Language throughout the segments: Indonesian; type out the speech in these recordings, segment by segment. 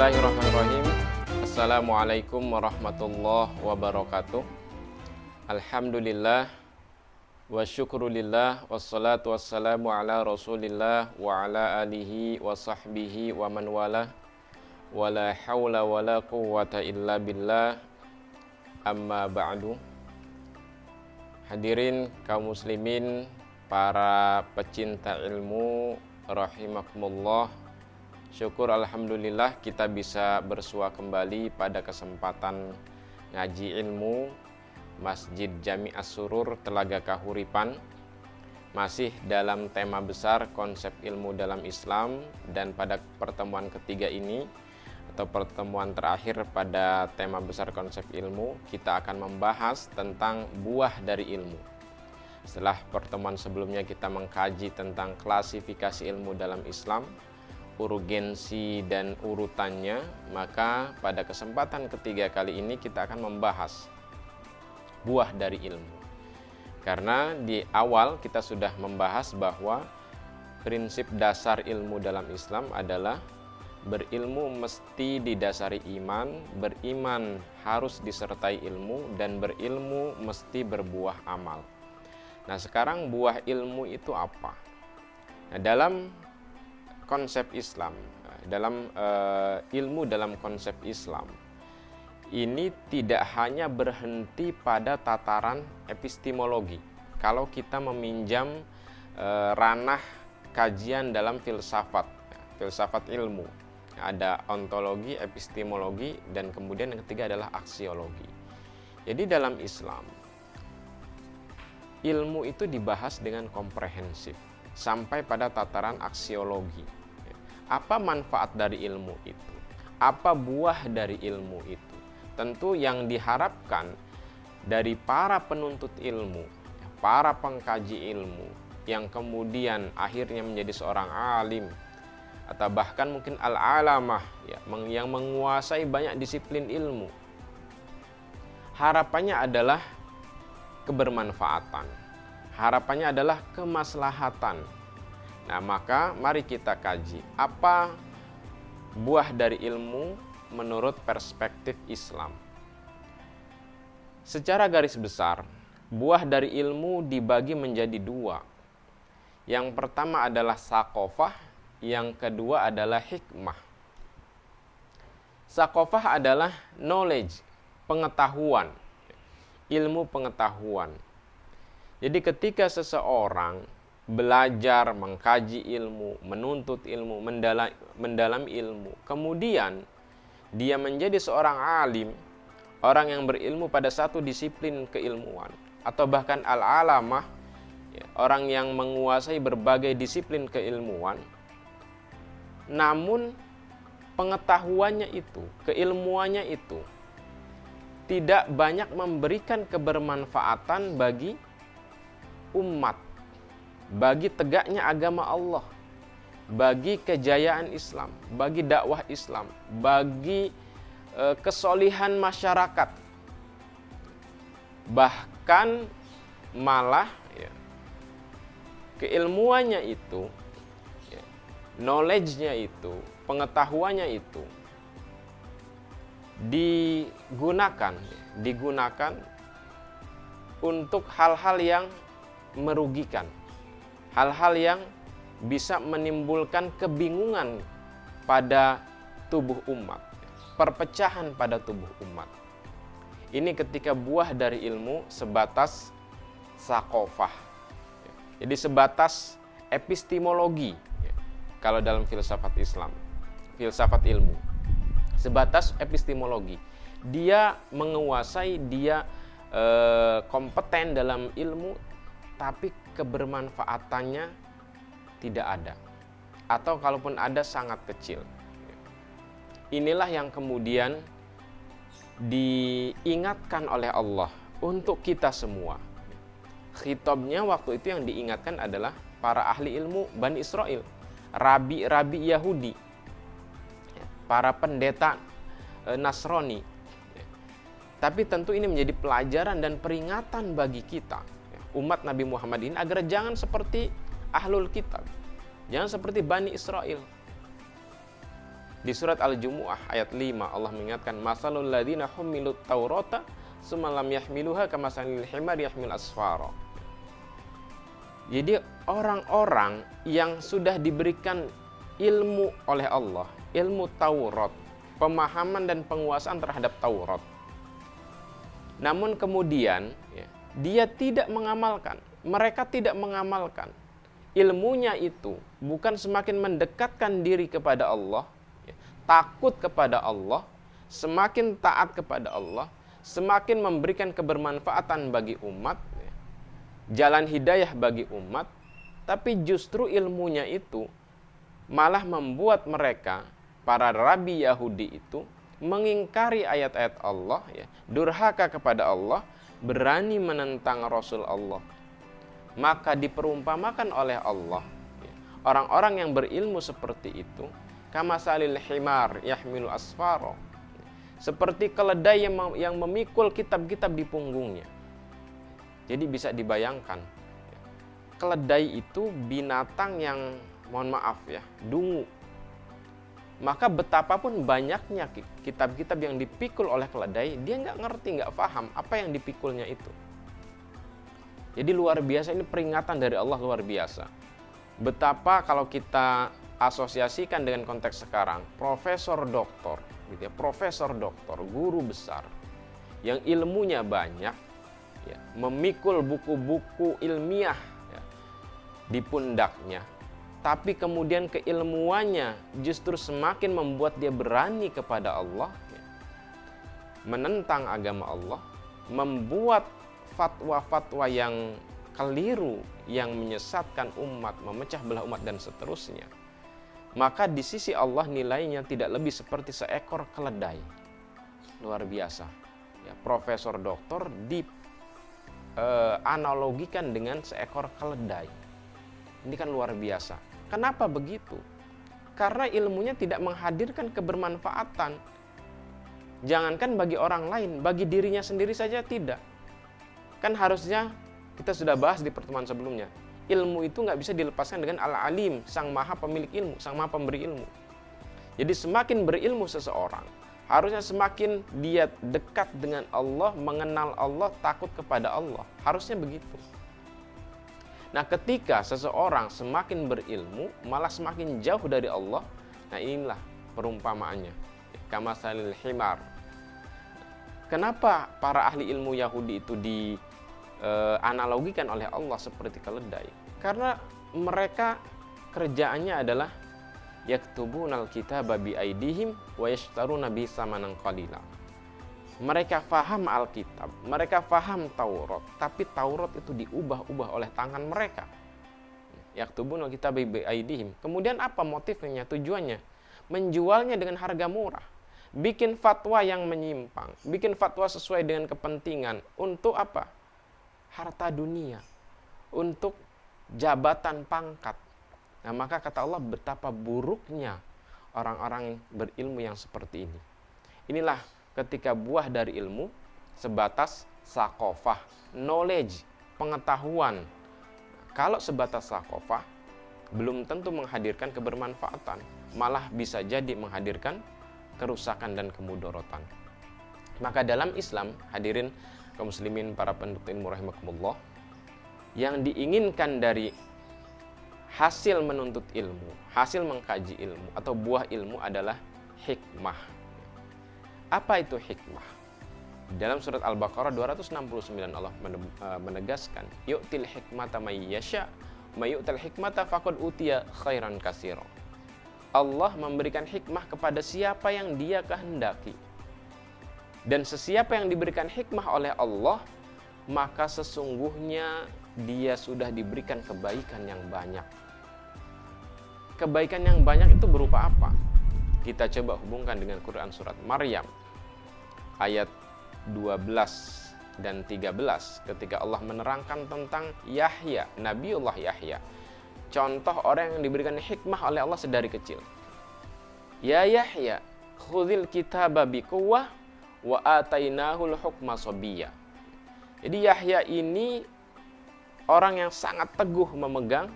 Bismillahirrahmanirrahim. Assalamualaikum warahmatullahi wabarakatuh. Alhamdulillah wa syukrulillah wassalatu wassalamu ala rasulillah wa ala alihi wa sahbihi wa man wala wa la hawla wa la quwwata illa billah, amma ba'du. Hadirin kaum muslimin, para pecinta ilmu rahimakumullah, syukur alhamdulillah kita bisa bersua kembali pada kesempatan ngaji ilmu Masjid Jami As-Surur Telaga Kahuripan, masih dalam tema besar konsep ilmu dalam Islam. Dan pada pertemuan ketiga ini atau pertemuan terakhir pada tema besar konsep ilmu, kita akan membahas tentang buah dari ilmu. Setelah pertemuan sebelumnya kita mengkaji tentang klasifikasi ilmu dalam Islam, urgensi dan urutannya, maka pada kesempatan ketiga kali ini kita akan membahas buah dari ilmu. Karena di awal kita sudah membahas bahwa prinsip dasar ilmu dalam Islam adalah berilmu mesti didasari iman, beriman harus disertai ilmu, dan berilmu mesti berbuah amal. Nah, sekarang buah ilmu itu apa? Nah, dalam konsep Islam, dalam ilmu dalam konsep Islam ini tidak hanya berhenti pada tataran epistemologi. Kalau kita meminjam ranah kajian dalam filsafat ilmu, ada ontologi, epistemologi, dan kemudian yang ketiga adalah aksiologi. Jadi dalam Islam ilmu itu dibahas dengan komprehensif sampai pada tataran aksiologi. Apa manfaat dari ilmu itu? Apa buah dari ilmu itu? Tentu yang diharapkan dari para penuntut ilmu, para pengkaji ilmu, yang kemudian akhirnya menjadi seorang alim, atau bahkan mungkin al-alamah, yang menguasai banyak disiplin ilmu, harapannya adalah kebermanfaatan, harapannya adalah kemaslahatan. Nah, maka mari kita kaji apa buah dari ilmu menurut perspektif Islam. Secara garis besar, buah dari ilmu dibagi menjadi dua. Yang pertama adalah saqofah, yang kedua adalah hikmah. Saqofah adalah knowledge, pengetahuan, ilmu pengetahuan. Jadi ketika seseorang belajar, mengkaji ilmu, menuntut ilmu, mendalam ilmu, kemudian dia menjadi seorang alim, orang yang berilmu pada satu disiplin keilmuan, atau bahkan al-alamah, orang yang menguasai berbagai disiplin keilmuan, namun pengetahuannya itu, keilmuannya itu tidak banyak memberikan kebermanfaatan bagi umat, bagi tegaknya agama Allah, bagi kejayaan Islam, bagi dakwah Islam, bagi kesolihan masyarakat. Bahkan malah keilmuannya itu, knowledge-nya itu, pengetahuannya itu digunakan untuk hal-hal yang merugikan, hal-hal yang bisa menimbulkan kebingungan pada tubuh umat, perpecahan pada tubuh umat. Ini ketika buah dari ilmu sebatas saqofah. Jadi sebatas epistemologi. Kalau dalam filsafat Islam, filsafat ilmu, sebatas epistemologi. Dia menguasai, dia kompeten dalam ilmu, tapi kebermanfaatannya tidak ada, atau kalaupun ada sangat kecil. Inilah yang kemudian diingatkan oleh Allah untuk kita semua. Khitabnya waktu itu yang diingatkan adalah para ahli ilmu Bani Israel, rabi-rabi Yahudi, para pendeta Nasrani. Tapi tentu ini menjadi pelajaran dan peringatan bagi kita, umat Nabi Muhammad ini, agar jangan seperti ahlul kitab, jangan seperti Bani Israel. Di surat Al-Jumu'ah ayat 5 Allah mengingatkan masalul ladzina humilut taurata summa lam yahmiluha kamasalil himar yahmil asfara. Jadi orang-orang yang sudah diberikan ilmu oleh Allah, ilmu Taurat, pemahaman dan penguasaan terhadap Taurat, namun kemudian dia tidak mengamalkan, mereka tidak mengamalkan ilmunya itu, bukan semakin mendekatkan diri kepada Allah, takut kepada Allah, semakin taat kepada Allah, semakin memberikan kebermanfaatan bagi umat, jalan hidayah bagi umat, tapi justru ilmunya itu malah membuat mereka, para rabi Yahudi itu, mengingkari ayat-ayat Allah, durhaka kepada Allah, berani menentang Rasul Allah. Maka diperumpamakan oleh Allah, orang-orang yang berilmu seperti itu, kamasalil himar yahmilu asfaro, seperti keledai yang memikul kitab-kitab di punggungnya. Jadi bisa dibayangkan, keledai itu binatang yang, mohon maaf dungu. Maka betapapun banyaknya kitab-kitab yang dipikul oleh keledai, dia nggak ngerti, nggak paham apa yang dipikulnya itu. Jadi luar biasa, ini peringatan dari Allah luar biasa. Betapa kalau kita asosiasikan dengan konteks sekarang, profesor doktor, profesor doktor, guru besar, yang ilmunya banyak, memikul buku-buku ilmiah di pundaknya, tapi kemudian keilmuannya justru semakin membuat dia berani kepada Allah, menentang agama Allah, membuat fatwa-fatwa yang keliru, yang menyesatkan umat, memecah belah umat dan seterusnya. Maka di sisi Allah nilainya tidak lebih seperti seekor keledai. Luar biasa. Profesor doktor analogikan dengan seekor keledai. Ini kan luar biasa. Kenapa begitu? Karena ilmunya tidak menghadirkan kebermanfaatan. Jangankan bagi orang lain, bagi dirinya sendiri saja tidak. Kan harusnya kita sudah bahas di pertemuan sebelumnya, ilmu itu nggak bisa dilepaskan dengan Al-Alim, sang maha pemilik ilmu, sang maha pemberi ilmu. Jadi semakin berilmu seseorang, harusnya semakin dia dekat dengan Allah, mengenal Allah, takut kepada Allah. Harusnya begitu. Nah, ketika seseorang semakin berilmu, malah semakin jauh dari Allah, nah inilah perumpamaannya. Kamasalil himar. Kenapa para ahli ilmu Yahudi itu dianalogikan oleh Allah seperti keledai? Karena mereka kerjaannya adalah yaktubunal kitaba bi aidihim wa yashtaruna bi samanan qalila. Mereka faham Alkitab, mereka faham Taurat, tapi Taurat itu diubah-ubah oleh tangan mereka. Yaktubunal kitaba bi aidihim. Kemudian apa motifnya, tujuannya? Menjualnya dengan harga murah. Bikin fatwa yang menyimpang, bikin fatwa sesuai dengan kepentingan. Untuk apa? Harta dunia, untuk jabatan pangkat. Nah, maka kata Allah, betapa buruknya orang-orang berilmu yang seperti ini. Inilah ketika buah dari ilmu sebatas sakofah, knowledge, pengetahuan. Kalau sebatas sakofah, belum tentu menghadirkan kebermanfaatan, malah bisa jadi menghadirkan kerusakan dan kemudorotan. Maka dalam Islam, hadirin kaum muslimin, para penuntut ilmu rahimakumullah, yang diinginkan dari hasil menuntut ilmu, hasil mengkaji ilmu atau buah ilmu adalah hikmah. Apa itu hikmah? Dalam surat Al-Baqarah 269 Allah menegaskan, yu'til hikmata may yasha, may yu'tal hikmata faqad utiya khairan katsira. Allah memberikan hikmah kepada siapa yang Dia kehendaki. Dan sesiapa yang diberikan hikmah oleh Allah, maka sesungguhnya dia sudah diberikan kebaikan yang banyak. Kebaikan yang banyak itu berupa apa? Kita coba hubungkan dengan Quran surat Maryam ayat 12 dan 13 ketika Allah menerangkan tentang Yahya, Nabiullah Yahya. Contoh orang yang diberikan hikmah oleh Allah sedari kecil. Ya Yahya, khudhil kitaba biquwwah wa atainahul hukma sabiyya. Jadi Yahya ini orang yang sangat teguh memegang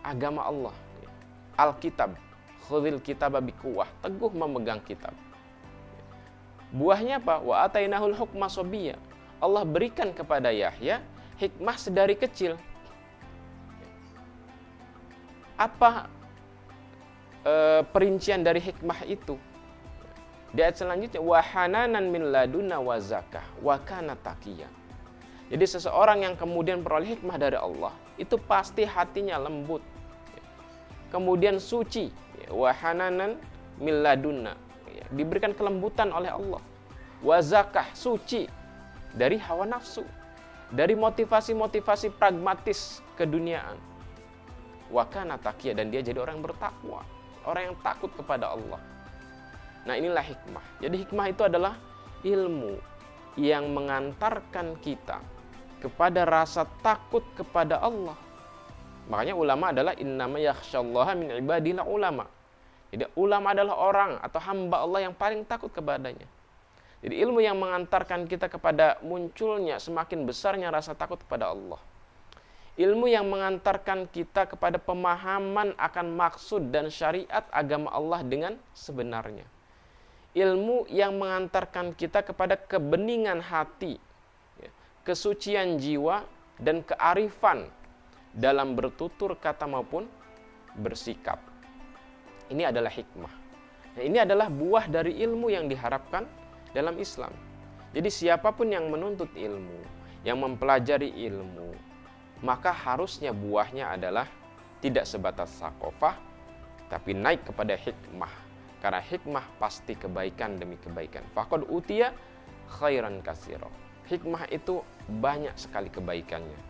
agama Allah, Alkitab. khudhil kitaba biquwah, teguh memegang kitab. Buahnya apa? Wa atainahul hukma sabiyya. Allah berikan kepada Yahya hikmah sedari kecil. Apa perincian dari hikmah itu? Di ayat selanjutnya, wa hananan min ladunna wa zakah wa kana taqiyya. Jadi seseorang yang kemudian peroleh hikmah dari Allah, itu pasti hatinya lembut. Kemudian suci, wa hananan min ladunna, diberikan kelembutan oleh Allah. Wa zakah, suci dari hawa nafsu, dari motivasi-motivasi pragmatis keduniaan. Wa kana taqiyya, dan dia jadi orang bertakwa, orang yang takut kepada Allah. Nah, inilah hikmah. Jadi hikmah itu adalah ilmu yang mengantarkan kita kepada rasa takut kepada Allah. Makanya ulama adalah innama yakhsyallaha min ibadil ulama. Jadi ulama adalah orang atau hamba Allah yang paling takut kepadanya. Jadi ilmu yang mengantarkan kita kepada munculnya semakin besarnya rasa takut kepada Allah. Ilmu yang mengantarkan kita kepada pemahaman akan maksud dan syariat agama Allah dengan sebenarnya. Ilmu yang mengantarkan kita kepada kebeningan hati, kesucian jiwa, dan kearifan dalam bertutur kata maupun bersikap. Ini adalah hikmah. Nah, ini adalah buah dari ilmu yang diharapkan dalam Islam. Jadi siapapun yang menuntut ilmu, yang mempelajari ilmu, maka harusnya buahnya adalah tidak sebatas sakofah, tapi naik kepada hikmah. Karena hikmah pasti kebaikan demi kebaikan. Faqad utiya khairan katsira. Hikmah itu banyak sekali kebaikannya.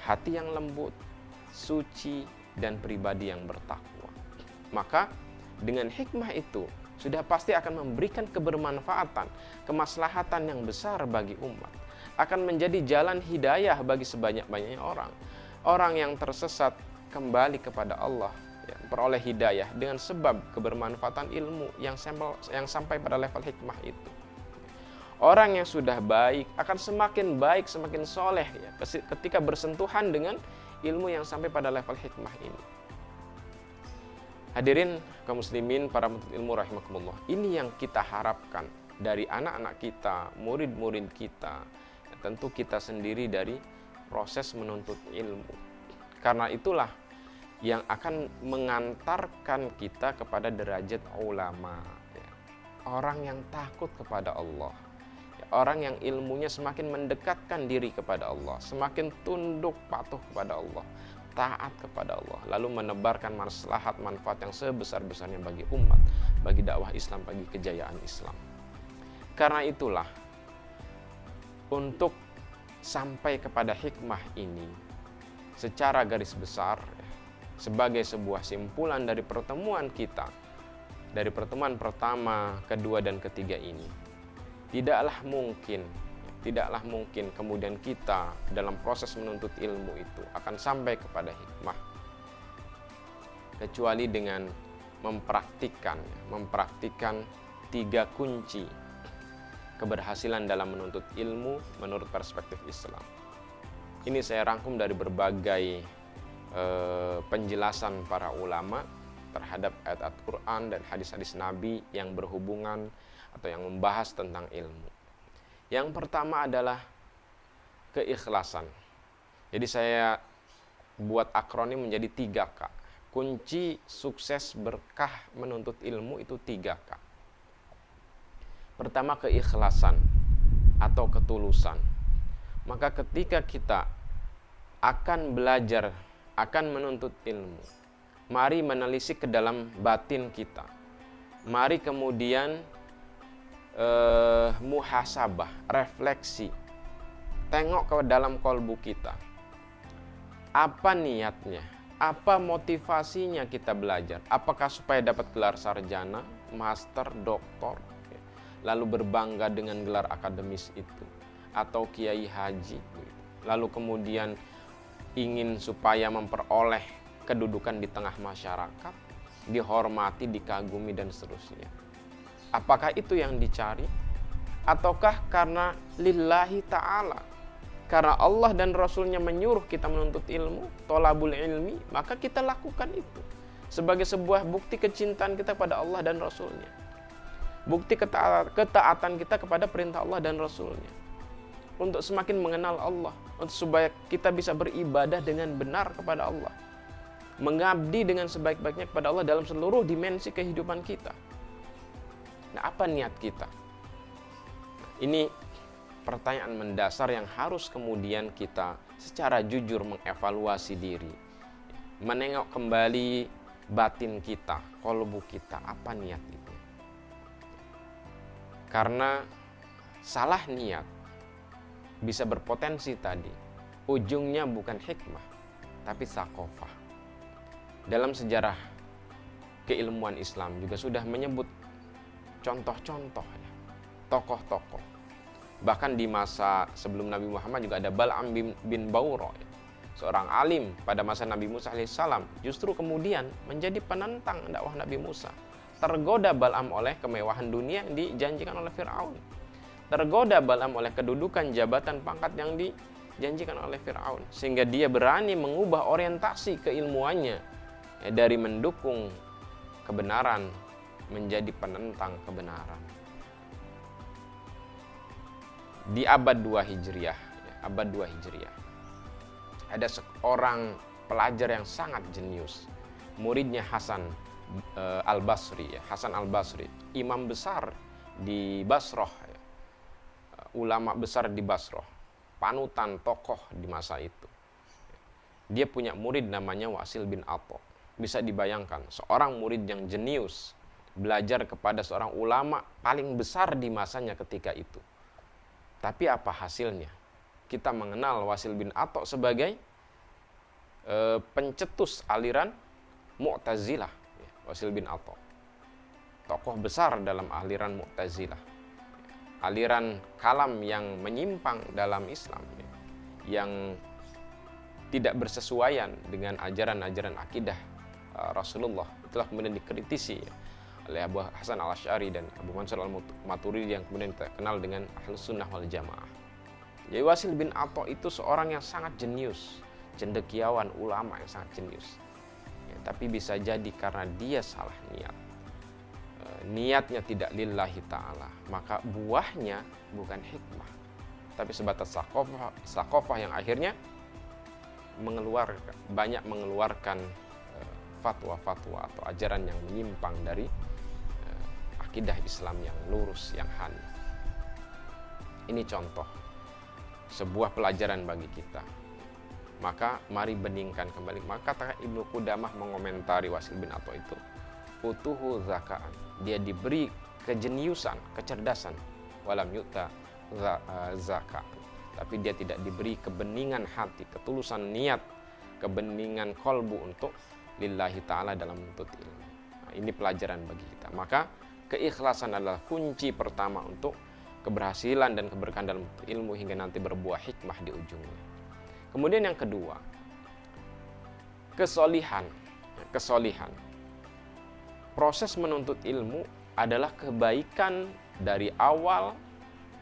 Hati yang lembut, suci, dan pribadi yang bertakwa. Maka dengan hikmah itu sudah pasti akan memberikan kebermanfaatan, kemaslahatan yang besar bagi umat. Akan menjadi jalan hidayah bagi sebanyak-banyaknya orang. Orang yang tersesat kembali kepada Allah, peroleh hidayah dengan sebab kebermanfaatan ilmu yang sampai pada level hikmah itu. Orang yang sudah baik akan semakin baik, semakin soleh ketika bersentuhan dengan ilmu yang sampai pada level hikmah ini. Hadirin kaum muslimin, para penuntut ilmu rahimakumullah. Ini yang kita harapkan dari anak-anak kita, murid-murid kita, tentu kita sendiri dari proses menuntut ilmu. Karena itulah yang akan mengantarkan kita kepada derajat ulama, orang yang takut kepada Allah, orang yang ilmunya semakin mendekatkan diri kepada Allah, semakin tunduk patuh kepada Allah, taat kepada Allah, lalu menebarkan maslahat manfaat yang sebesar-besarnya bagi umat, bagi dakwah Islam, bagi kejayaan Islam. Karena itulah, untuk sampai kepada hikmah ini secara garis besar, sebagai sebuah simpulan dari pertemuan kita, dari pertemuan pertama, kedua, dan ketiga ini, tidaklah mungkin kemudian kita dalam proses menuntut ilmu itu akan sampai kepada hikmah kecuali dengan mempraktikkan 3 kunci keberhasilan dalam menuntut ilmu menurut perspektif Islam. Ini saya rangkum dari berbagai penjelasan para ulama terhadap ayat Al-Quran dan hadis-hadis Nabi yang berhubungan atau yang membahas tentang ilmu. Yang pertama adalah keikhlasan. Jadi saya buat akronim menjadi 3K. Kunci sukses berkah menuntut ilmu itu 3K. Pertama, keikhlasan atau ketulusan. Maka ketika kita akan belajar, akan menuntut ilmu, mari menelisik ke dalam batin kita. Mari kemudian muhasabah, refleksi. Tengok ke dalam kolbu kita. Apa niatnya? Apa motivasinya kita belajar? Apakah supaya dapat gelar sarjana, master, doktor, lalu berbangga dengan gelar akademis itu? Atau kiai haji? Lalu kemudian ingin supaya memperoleh kedudukan di tengah masyarakat, dihormati, dikagumi, dan seterusnya. Apakah itu yang dicari? Ataukah karena lillahi ta'ala, karena Allah dan Rasulnya menyuruh kita menuntut ilmu, tolabul ilmi, maka kita lakukan itu. sebagai sebuah bukti kecintaan kita pada Allah dan Rasulnya. Bukti ketaatan kita kepada perintah Allah dan Rasulnya. Untuk semakin mengenal Allah, untuk supaya kita bisa beribadah dengan benar kepada Allah. Mengabdi dengan sebaik-baiknya kepada Allah dalam seluruh dimensi kehidupan kita. Nah, apa niat kita? Ini pertanyaan mendasar yang harus kemudian kita secara jujur mengevaluasi diri. Menengok kembali batin kita, kolbu kita, apa niat itu. Karena salah niat bisa berpotensi tadi, ujungnya bukan hikmah, tapi sakofah. Dalam sejarah keilmuan Islam juga sudah menyebut contoh-contoh ya, tokoh-tokoh. Bahkan di masa sebelum Nabi Muhammad juga ada Bal'am bin Bawra, seorang alim pada masa Nabi Musa alaihissalam, justru kemudian menjadi penentang dakwah Nabi Musa. Tergoda Bal'am oleh kemewahan dunia yang dijanjikan oleh Fir'aun. Tergoda Bal'am oleh kedudukan jabatan pangkat yang dijanjikan oleh Fir'aun. Sehingga dia berani mengubah orientasi keilmuannya dari mendukung kebenaran menjadi penentang kebenaran. Di abad 2 Hijriah, ada seorang pelajar yang sangat jenius, muridnya Hasan al-Basri, Hasan al-Basri, imam besar di Basrah, ulama besar di Basrah, panutan tokoh di masa itu. Dia punya murid namanya Wasil bin Atha. Bisa dibayangkan, seorang murid yang jenius belajar kepada seorang ulama paling besar di masanya ketika itu. Tapi apa hasilnya? Kita mengenal Wasil bin Atha sebagai pencetus aliran Mu'tazilah. Wasil bin Atha, tokoh besar dalam aliran Mu'tazilah, aliran kalam yang menyimpang dalam Islam, yang tidak bersesuaian dengan ajaran-ajaran akidah Rasulullah. Itulah kemudian dikritisi oleh Abu Hasan al-Asy'ari dan Abu Mansur al-Maturidi yang kemudian terkenal dengan Ahlus Sunnah wal Jamaah. Jadi Wasil bin Atha itu seorang yang sangat jenius, cendekiawan, ulama yang sangat jenius. Ya, tapi bisa jadi karena dia salah niat, niatnya tidak lillahi ta'ala, maka buahnya bukan hikmah, tapi sebatas sakofah yang akhirnya banyak mengeluarkan fatwa-fatwa atau ajaran yang menyimpang dari akidah Islam yang lurus, yang hanif. Ini contoh sebuah pelajaran bagi kita. Maka mari bandingkan kembali. Maka kata Ibnu Qudamah mengomentari Wasil bin Atha itu, utuhu zakaan, dia diberi kejeniusan, kecerdasan, walam yu'ta zakaan, tapi dia tidak diberi kebeningan hati, ketulusan niat, kebeningan kolbu untuk lillahi ta'ala dalam menuntut ilmu. Nah, ini pelajaran bagi kita. Maka keikhlasan adalah kunci pertama untuk keberhasilan dan keberkahan dalam ilmu hingga nanti berbuah hikmah di ujungnya. Kemudian yang kedua, kesolihan. Proses menuntut ilmu adalah kebaikan dari awal,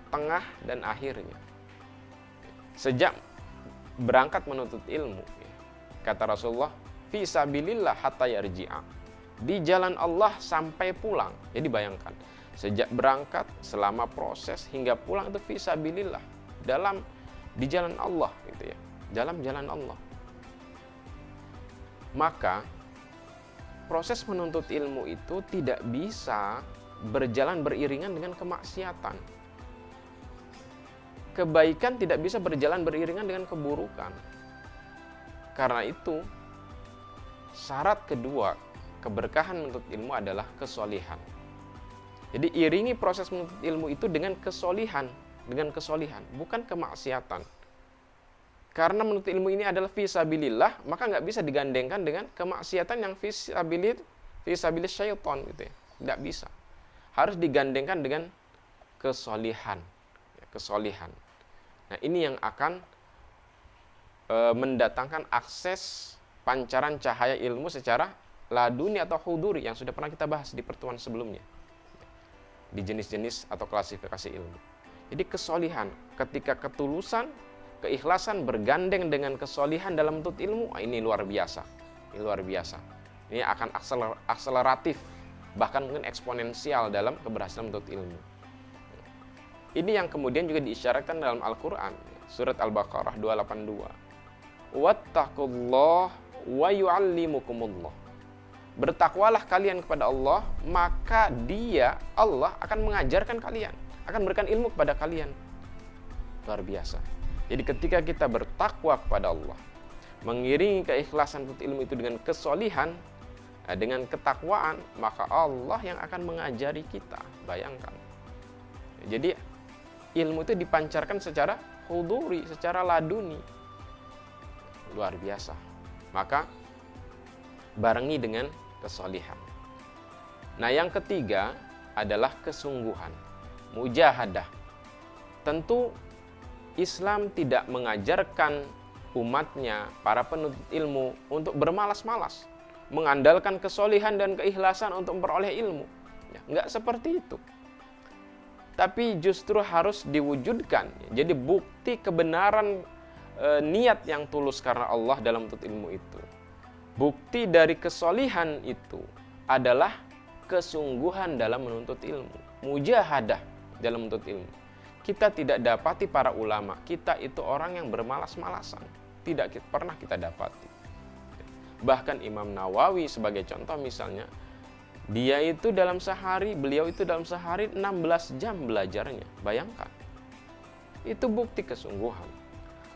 tengah, dan akhirnya. Sejak berangkat menuntut ilmu, kata Rasulullah, fi sabilillah hatta yarji'a, di jalan Allah sampai pulang. Jadi bayangkan, sejak berangkat, selama proses hingga pulang itu fi sabilillah, di jalan Allah gitu ya, dalam jalan Allah. Maka proses menuntut ilmu itu tidak bisa berjalan beriringan dengan kemaksiatan. Kebaikan tidak bisa berjalan beriringan dengan keburukan. Karena itu, syarat kedua keberkahan menuntut ilmu adalah kesolihan. Jadi iringi proses menuntut ilmu itu dengan kesolihan, bukan kemaksiatan. Karena menuntut ilmu ini adalah fisabilillah, maka nggak bisa digandengkan dengan kemaksiatan yang fisabilis syaitan gitu ya. Nggak bisa. Harus digandengkan dengan kesolihan. Nah, ini yang akan mendatangkan akses pancaran cahaya ilmu secara laduni atau huduri yang sudah pernah kita bahas di pertemuan sebelumnya di jenis-jenis atau klasifikasi ilmu. Jadi kesolihan, ketika ketulusan, keikhlasan bergandeng dengan kesolihan dalam menuntut ilmu, ini luar biasa. Ini akan akseleratif, bahkan mungkin eksponensial dalam keberhasilan menuntut ilmu. Ini yang kemudian juga diisyaratkan dalam Al-Quran. Surat Al-Baqarah 282. Wattaqullah wa yu'allimukumullah. Bertakwalah kalian kepada Allah, maka Allah akan mengajarkan kalian, akan memberikan ilmu kepada kalian. Luar biasa. Jadi ketika kita bertakwa kepada Allah, mengiringi keikhlasan untuk ilmu itu dengan kesolihan, dengan ketakwaan, maka Allah yang akan mengajari kita. Bayangkan. Jadi ilmu itu dipancarkan secara huduri, secara laduni. Luar biasa. Maka barengi dengan kesolihan. Nah, yang ketiga adalah kesungguhan, mujahadah. Tentu Islam tidak mengajarkan umatnya, para penuntut ilmu, untuk bermalas-malas, mengandalkan kesolihan dan keikhlasan untuk memperoleh ilmu. Ya, enggak seperti itu. Tapi justru harus diwujudkan. Jadi bukti kebenaran niat yang tulus karena Allah dalam menuntut ilmu itu. Bukti dari kesolihan itu adalah kesungguhan dalam menuntut ilmu. Mujahadah dalam menuntut ilmu. Kita tidak dapati para ulama, kita itu orang yang bermalas-malasan. Tidak pernah kita dapati. Bahkan Imam Nawawi sebagai contoh misalnya, beliau itu dalam sehari 16 jam belajarnya. Bayangkan. Itu bukti kesungguhan.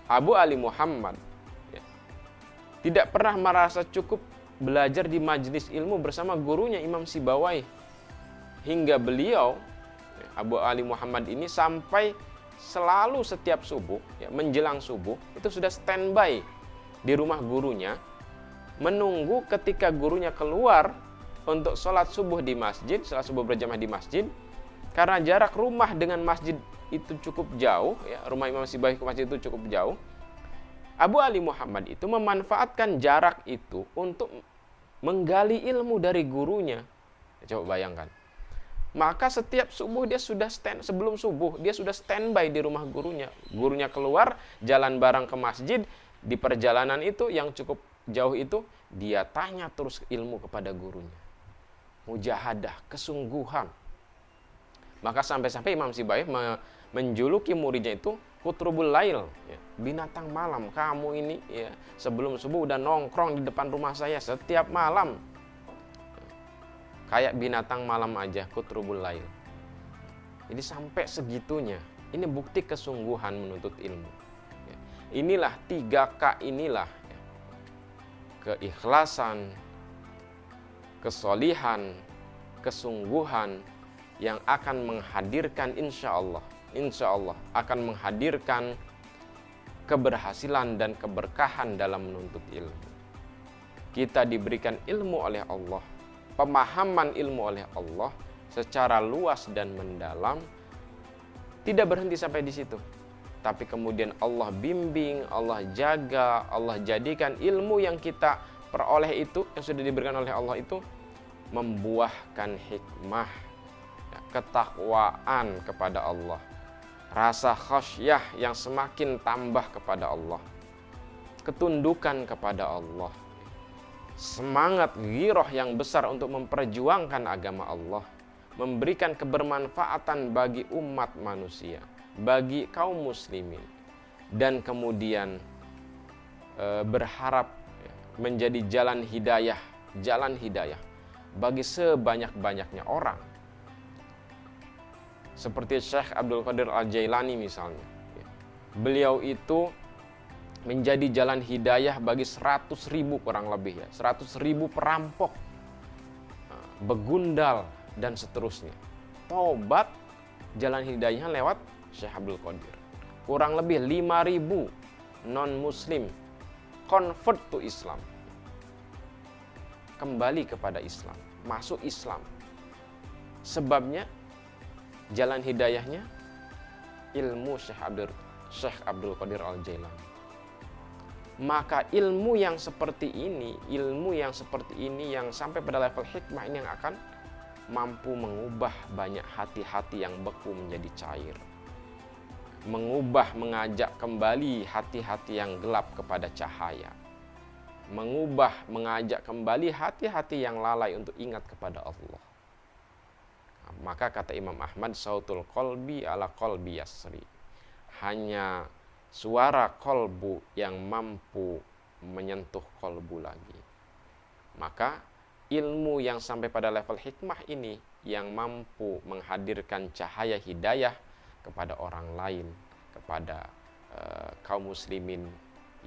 Abu Ali Muhammad tidak pernah merasa cukup belajar di majelis ilmu bersama gurunya Imam Sibawai. Hingga beliau, Abu Ali Muhammad ini, sampai selalu setiap subuh, menjelang subuh, itu sudah standby di rumah gurunya, menunggu ketika gurunya keluar untuk sholat subuh di masjid, sholat subuh berjamaah di masjid. Karena jarak rumah dengan masjid itu cukup jauh, rumah Imam Sibawai ke masjid itu cukup jauh, Abu Ali Muhammad itu memanfaatkan jarak itu untuk menggali ilmu dari gurunya. Coba bayangkan. Maka setiap subuh dia sudah sebelum subuh dia sudah standby di rumah gurunya. Gurunya keluar, jalan bareng ke masjid, di perjalanan itu yang cukup jauh itu dia tanya terus ilmu kepada gurunya. Mujahadah, kesungguhan. Maka sampai-sampai Imam Sibawai menjuluki muridnya itu Kutrubul Lail, binatang malam. Kamu ini sebelum subuh udah nongkrong di depan rumah saya setiap malam. Kayak binatang malam aja, Kutrubul Lail. Jadi sampai segitunya. Ini bukti kesungguhan menuntut ilmu. Inilah 3K inilah. Keikhlasan, kesolihan, kesungguhan yang akan menghadirkan insya Allah akan menghadirkan keberhasilan dan keberkahan dalam menuntut ilmu. Kita diberikan ilmu oleh Allah, pemahaman ilmu oleh Allah secara luas dan mendalam, tidak berhenti sampai di situ. Tapi kemudian Allah bimbing, Allah jaga, Allah jadikan ilmu yang kita peroleh itu, yang sudah diberikan oleh Allah itu, membuahkan hikmah, ketakwaan kepada Allah, rasa khasyah yang semakin tambah kepada Allah, ketundukan kepada Allah, semangat ghiroh yang besar untuk memperjuangkan agama Allah, memberikan kebermanfaatan bagi umat manusia, bagi kaum muslimin, dan kemudian berharap menjadi jalan hidayah bagi sebanyak-banyaknya orang. Seperti Syekh Abdul Qadir Al-Jailani misalnya. Beliau itu menjadi jalan hidayah bagi 100.000 kurang lebih 100.000 perampok, begundal, dan seterusnya. Tobat, jalan hidayahnya lewat Syekh Abdul Qadir. Kurang lebih 5.000 non-muslim convert to Islam. Kembali kepada Islam, masuk Islam. Sebabnya jalan hidayahnya ilmu Syekh Abdul Qadir Al-Jailani. Maka ilmu yang seperti ini yang sampai pada level hikmah ini yang akan mampu mengubah banyak hati-hati yang beku menjadi cair. Mengajak kembali hati-hati yang gelap kepada cahaya. mengajak kembali hati-hati yang lalai untuk ingat kepada Allah. Maka kata Imam Ahmad, sautul qalbi ala qalbi yasri. Hanya suara kolbu yang mampu menyentuh kolbu lagi. Maka ilmu yang sampai pada level hikmah ini yang mampu menghadirkan cahaya hidayah kepada orang lain, kepada kaum muslimin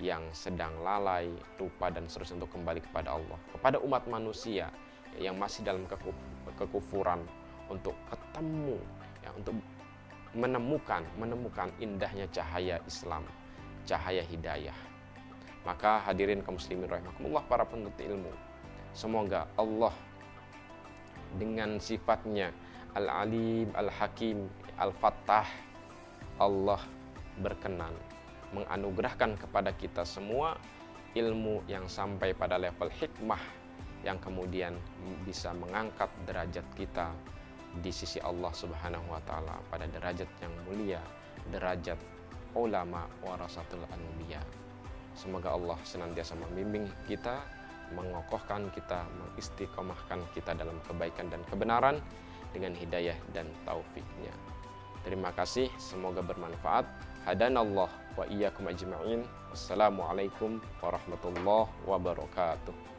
yang sedang lalai, lupa dan seterusnya untuk kembali kepada Allah, kepada umat manusia yang masih dalam kekufuran untuk ketemu, ya, untuk menemukan indahnya cahaya Islam, cahaya hidayah. Maka hadirin kaum muslimin rahimakumullah, para penuntut ilmu, semoga Allah dengan sifatnya Al-Alim, Al-Hakim, Al-Fattah, Allah berkenan menganugerahkan kepada kita semua ilmu yang sampai pada level hikmah yang kemudian bisa mengangkat derajat kita di sisi Allah Subhanahu wa taala pada derajat yang mulia, derajat ulama warasatul anbiya. Semoga Allah senantiasa membimbing kita, mengokohkan kita, mengistiqomahkan kita dalam kebaikan dan kebenaran dengan hidayah dan taufiknya. Terima kasih, semoga bermanfaat. Hadanallah wa iyyakum ajma'in. Wassalamualaikum warahmatullahi wabarakatuh.